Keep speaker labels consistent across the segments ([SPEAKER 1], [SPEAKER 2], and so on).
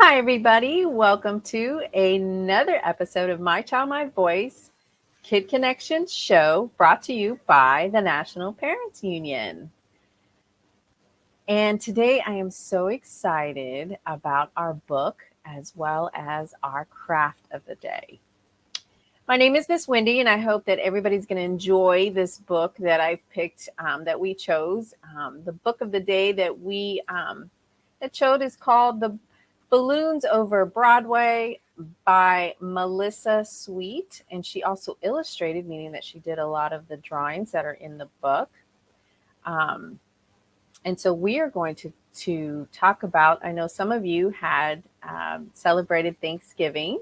[SPEAKER 1] Hi, everybody. Welcome to another episode of My Child, My Voice Kid Connection show brought to you by the National Parents Union. And today I am so excited about our book as well as our craft of the day. My name is Miss Wendy, and I hope that everybody's going to enjoy this book that I picked, that we chose. The book of the day that chose is called The Balloons Over Braodway by Melissa Sweet. And she also illustrated, meaning that she did a lot of the drawings that are in the book. And so we are going to talk about, I know some of you had celebrated Thanksgiving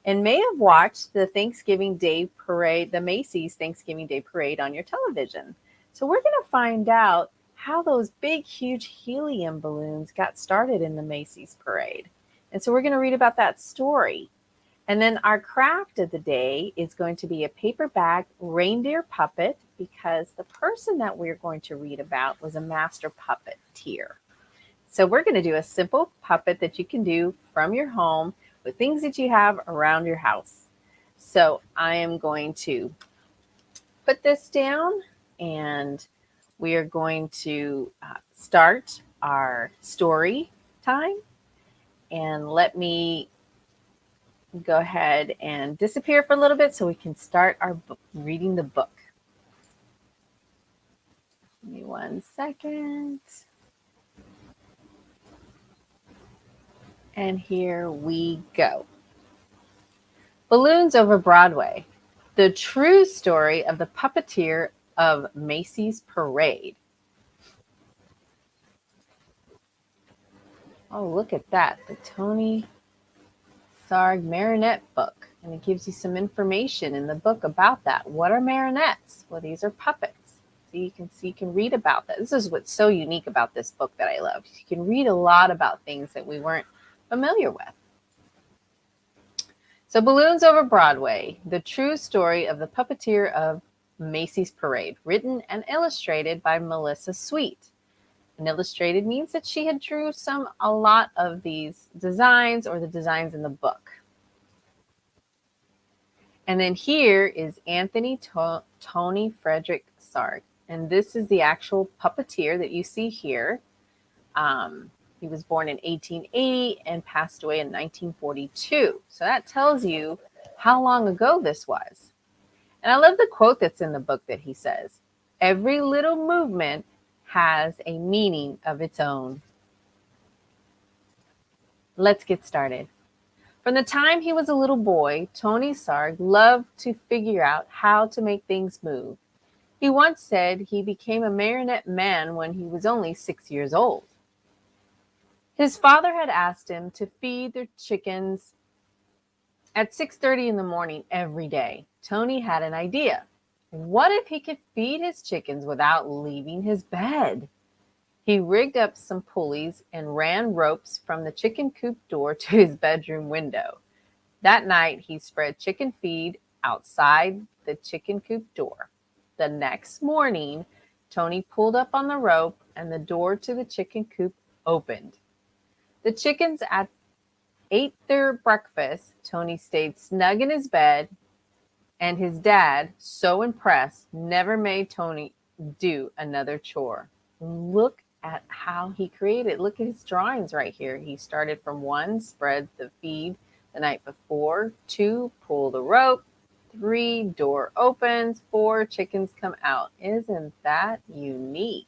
[SPEAKER 1] and may have watched the Thanksgiving Day Parade, the Macy's Thanksgiving Day Parade on your television. So we're going to find out how those big, huge helium balloons got started in the Macy's parade. And so we're going to read about that story. And then our craft of the day is going to be a paper bag reindeer puppet, because the person that we're going to read about was a master puppeteer. So we're going to do a simple puppet that you can do from your home with things that you have around your house. So I am going to put this down, and we are going to start our story time. And let me go ahead and disappear for a little bit so we can start our reading the book. Give me 1 second. And here we go. Balloons Over Braodway, the true story of the puppeteer of Macy's parade. Oh, look at that, the Tony Sarg marionette book. And it gives you some information in the book about that. What are marionettes? Well, these are puppets. So you can read about that. This is what's so unique about this book that I love. You can read a lot about things that we weren't familiar with. So Balloons Over Braodway, the true story of the puppeteer of Macy's parade, written and illustrated by Melissa Sweet. And illustrated means that she had drew a lot of these designs, or the designs in the book. And then here is Anthony Tony Frederick Sarg. And this is the actual puppeteer that you see here. He was born in 1880 and passed away in 1942. So that tells you how long ago this was. And I love the quote that's in the book that he says, "Every little movement has a meaning of its own." Let's get started. From the time he was a little boy, Tony Sarg loved to figure out how to make things move. He once said he became a marionette man when he was only 6 years old. His father had asked him to feed their chickens at 6:30 in the morning every day. Tony had an idea. What if he could feed his chickens without leaving his bed? He rigged up some pulleys and ran ropes from the chicken coop door to his bedroom window. That night, he spread chicken feed outside the chicken coop door. The next morning, Tony pulled up on the rope and the door to the chicken coop opened. The chickens ate their breakfast. Tony stayed snug in his bed, and his dad, so impressed, never made Tony do another chore. Look at how he created. Look at his drawings right here. He started from 1, spread the feed the night before, 2, pull the rope, 3, door opens, 4, chickens come out. Isn't that unique?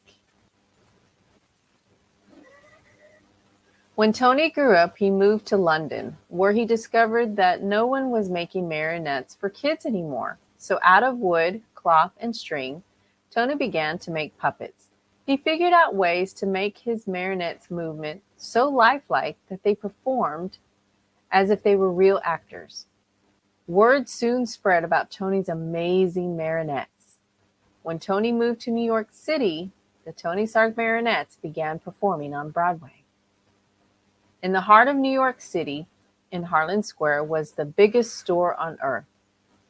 [SPEAKER 1] When Tony grew up, he moved to London, where he discovered that no one was making marionettes for kids anymore. So out of wood, cloth, and string, Tony began to make puppets. He figured out ways to make his marionettes' movement so lifelike that they performed as if they were real actors. Word soon spread about Tony's amazing marionettes. When Tony moved to New York City, the Tony Sarg marionettes began performing on Broadway. In the heart of New York City, in Harlan Square, was the biggest store on earth,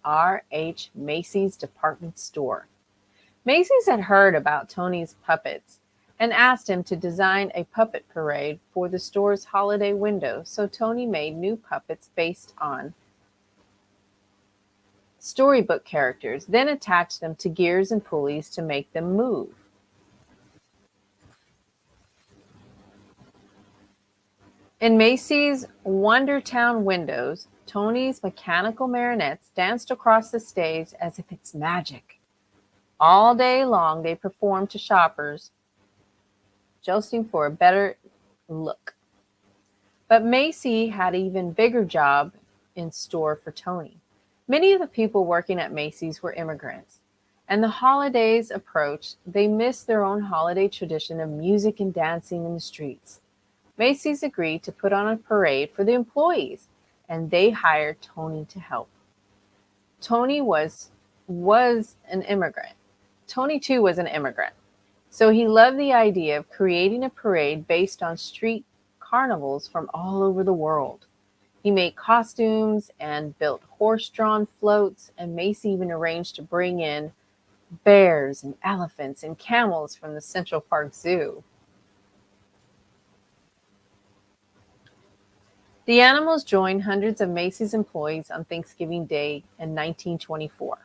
[SPEAKER 1] R.H. Macy's department store. Macy's had heard about Tony's puppets and asked him to design a puppet parade for the store's holiday window. So Tony made new puppets based on storybook characters, then attached them to gears and pulleys to make them move. In Macy's Wondertown windows, Tony's mechanical marionettes danced across the stage as if it's magic. All day long, they performed to shoppers, jousting for a better look. But Macy had an even bigger job in store for Tony. Many of the people working at Macy's were immigrants, and the holidays approached. They missed their own holiday tradition of music and dancing in the streets. Macy's agreed to put on a parade for the employees, and they hired Tony to help. Tony was an immigrant. Tony too was an immigrant. So he loved the idea of creating a parade based on street carnivals from all over the world. He made costumes and built horse-drawn floats, and Macy even arranged to bring in bears and elephants and camels from the Central Park Zoo. The animals joined hundreds of Macy's employees on Thanksgiving Day in 1924.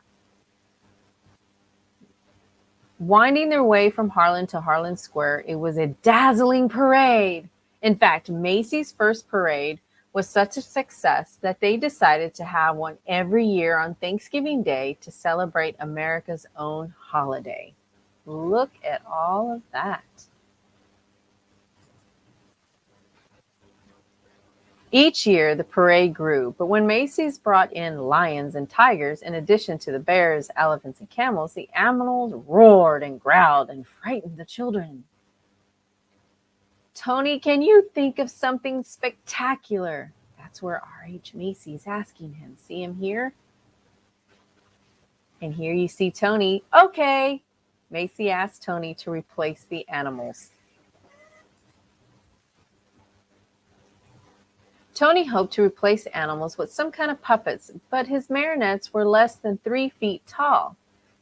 [SPEAKER 1] Winding their way from Harlem to Harlem Square, it was a dazzling parade. In fact, Macy's first parade was such a success that they decided to have one every year on Thanksgiving Day to celebrate America's own holiday. Look at all of that. Each year, the parade grew, but when Macy's brought in lions and tigers, in addition to the bears, elephants, and camels, the animals roared and growled and frightened the children. Tony, can you think of something spectacular? That's where R.H. Macy's asking him. See him here? And here you see Tony. Okay. Macy asked Tony to replace the animals. Tony hoped to replace animals with some kind of puppets, but his marionettes were less than 3 feet tall.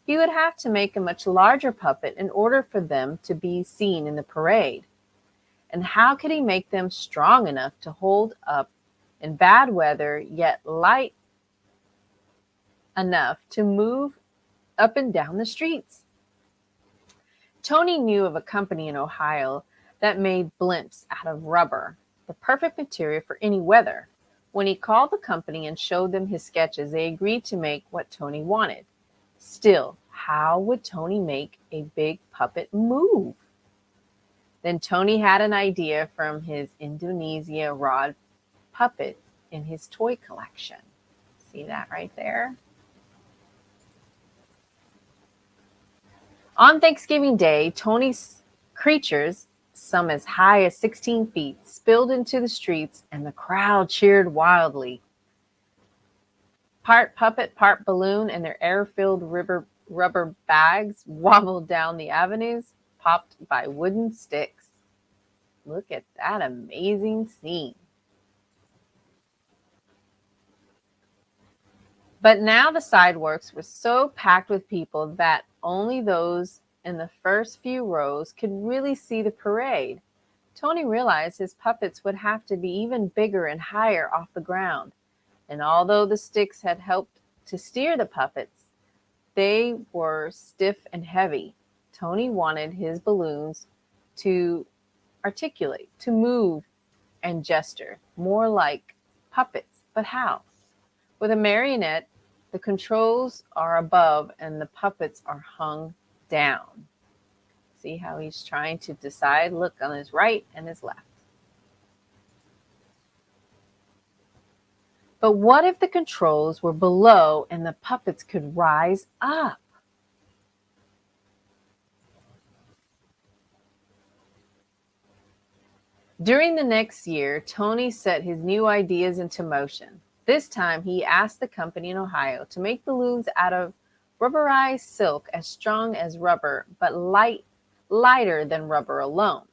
[SPEAKER 1] He would have to make a much larger puppet in order for them to be seen in the parade. And how could he make them strong enough to hold up in bad weather, yet light enough to move up and down the streets? Tony knew of a company in Ohio that made blimps out of rubber, the perfect material for any weather. When he called the company and showed them his sketches, they agreed to make what Tony wanted. Still, how would Tony make a big puppet move? Then Tony had an idea from his Indonesia rod puppet in his toy collection. See that right there? On Thanksgiving Day, Tony's creatures, some as high as 16 feet, spilled into the streets, and the crowd cheered wildly. Part puppet, part balloon, and their air-filled rubber bags wobbled down the avenues, popped by wooden sticks. Look at that amazing scene. But now the sidewalks were so packed with people that only those in the first few rows could really see the parade. Tony realized his puppets would have to be even bigger and higher off the ground. And although the sticks had helped to steer the puppets, they were stiff and heavy. Tony wanted his balloons to articulate, to move and gesture, more like puppets. But how? With a marionette, the controls are above and the puppets are hung down. See how he's trying to decide? Look on his right and his left. But what if the controls were below and the puppets could rise up? During the next year, Tony set his new ideas into motion. This time, he asked the company in Ohio to make balloons out of rubberized silk as strong as rubber, but lighter than rubber alone.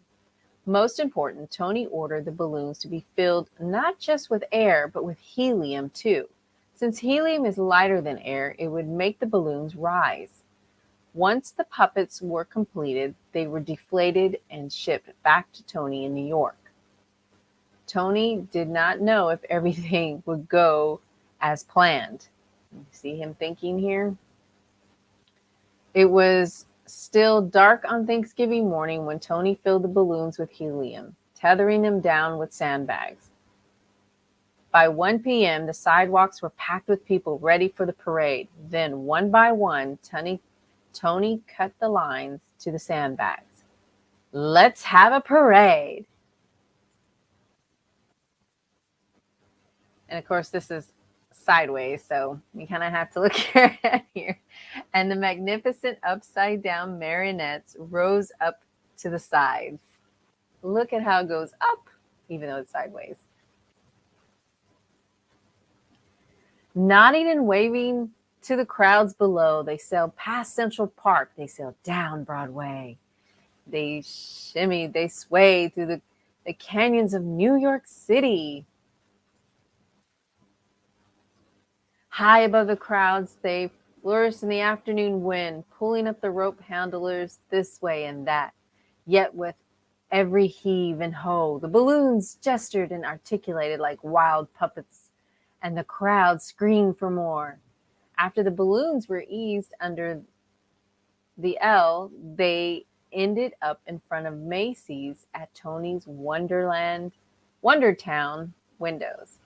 [SPEAKER 1] Most important, Tony ordered the balloons to be filled not just with air, but with helium too. Since helium is lighter than air, it would make the balloons rise. Once the puppets were completed, they were deflated and shipped back to Tony in New York. Tony did not know if everything would go as planned. You see him thinking here? It was still dark on Thanksgiving morning when Tony filled the balloons with helium, tethering them down with sandbags. By 1 p.m., the sidewalks were packed with people ready for the parade. Then, one by one, Tony cut the lines to the sandbags. Let's have a parade. And of course, this is sideways, so you kind of have to look at here. And the magnificent upside down marionettes rose up to the sides. Look at how it goes up, even though it's sideways. Nodding and waving to the crowds below, they sailed past Central Park. They sailed down Broadway. They shimmied, they swayed through the canyons of New York City. High above the crowds, they flourished in the afternoon wind, pulling up the rope handlers this way and that. Yet with every heave and hoe, the balloons gestured and articulated like wild puppets, and the crowd screamed for more. After the balloons were eased under the L, they ended up in front of Macy's at Tony's Wondertown windows.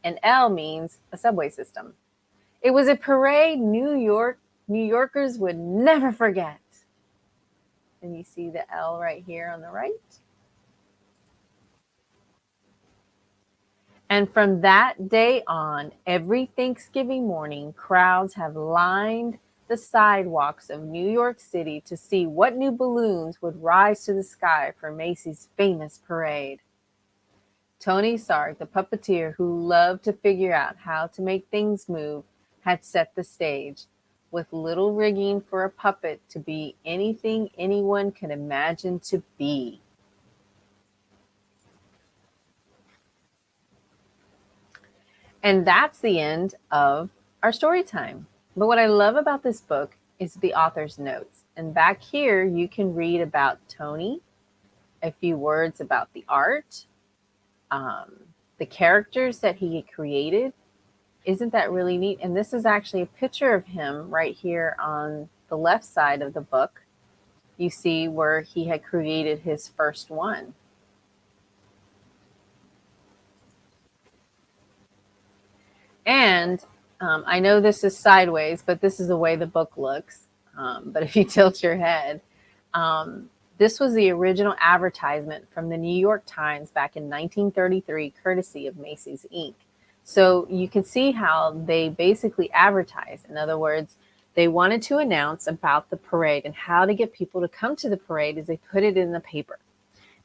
[SPEAKER 1] And L means a subway system. It was a parade New Yorkers would never forget. And you see the L right here on the right. And from that day on, every Thanksgiving morning, crowds have lined the sidewalks of New York City to see what new balloons would rise to the sky for Macy's famous parade. Tony Sarg, the puppeteer who loved to figure out how to make things move, had set the stage, with little rigging for a puppet to be anything anyone could imagine to be. And that's the end of our story time. But what I love about this book is the author's notes. And back here, you can read about Tony, a few words about the art, the characters that he had created. Isn't that really neat? And this is actually a picture of him right here on the left side of the book. You see where he had created his first one. And I know this is sideways, but this is the way the book looks. But if you tilt your head, this was the original advertisement from the New York Times back in 1933, courtesy of Macy's Inc. So you can see how they basically advertised. In other words, they wanted to announce about the parade and how to get people to come to the parade as they put it in the paper.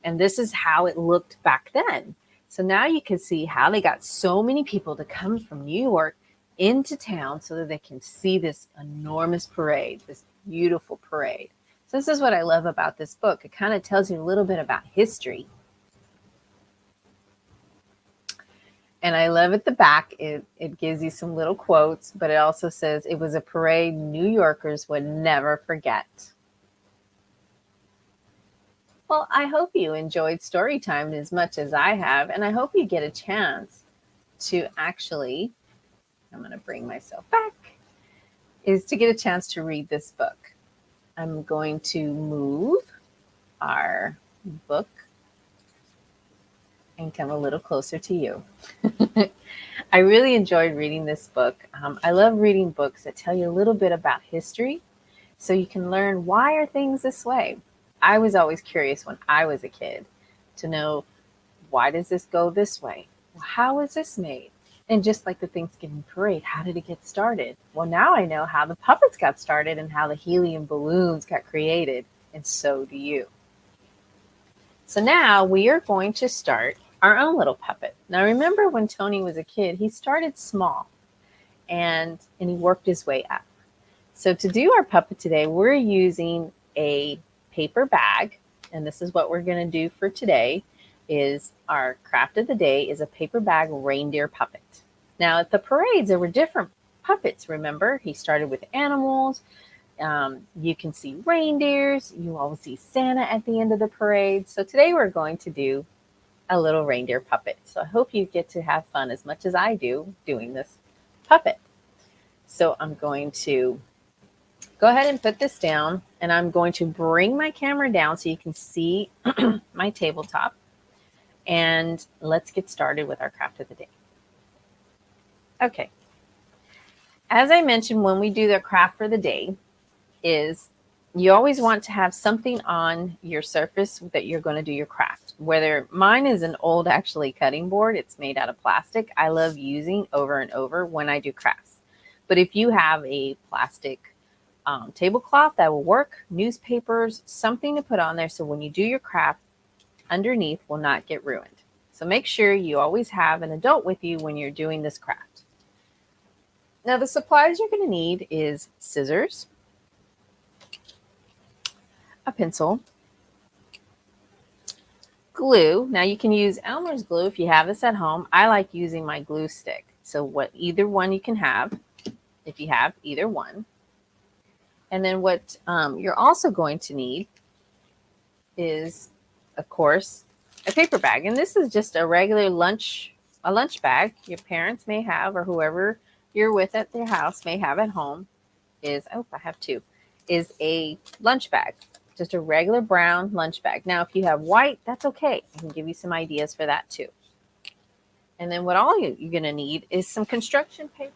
[SPEAKER 1] And this is how it looked back then. So now you can see how they got so many people to come from New York into town so that they can see this enormous parade, this beautiful parade. So this is what I love about this book. It kind of tells you a little bit about history. And I love at the back, it gives you some little quotes, but it also says it was a parade New Yorkers would never forget. Well, I hope you enjoyed story time as much as I have, and I hope you get a chance to actually, I'm going to bring myself back, is to get a chance to read this book. I'm going to move our book and come a little closer to you. I really enjoyed reading this book. I love reading books that tell you a little bit about history so you can learn why are things this way. I was always curious when I was a kid to know, why does this go this way? Well, how is this made? And just like the Thanksgiving parade, how did it get started? Well, now I know how the puppets got started and how the helium balloons got created, and so do you. So now we are going to start our own little puppet. Now remember when Tony was a kid, he started small and he worked his way up. So to do our puppet today, we're using a paper bag, and this is what we're going to do for today. Is our craft of the day is a paper bag reindeer puppet. Now at the parades there were different puppets. Remember, he started with animals, You can see reindeers. You will see Santa at the end of the parade. So today we're going to do a little reindeer puppet. So I hope you get to have fun as much as I do doing this puppet. So I'm going to go ahead and put this down, and I'm going to bring my camera down so you can see my tabletop. And let's get started with our craft of the day. Okay. As I mentioned, when we do the craft for the day, is you always want to have something on your surface that you're going to do your craft. Whether mine is an old actually cutting board, it's made out of plastic. I love using over and over when I do crafts. But if you have a plastic tablecloth, that will work. Newspapers, something to put on there so when you do your craft, underneath will not get ruined. So make sure you always have an adult with you when you're doing this craft. Now the supplies you're going to need is scissors, a pencil, glue. Now you can use Elmer's glue if you have this at home. I like using my glue stick. So either one you can have if you have either one. And then what you're also going to need is, of course, a paper bag. And this is just a regular lunch bag your parents may have, or whoever you're with at their house may have at home. I have two, is a lunch bag. Just a regular brown lunch bag. Now, if you have white, that's okay. I can give you some ideas for that too. And then what all you're going to need is some construction paper.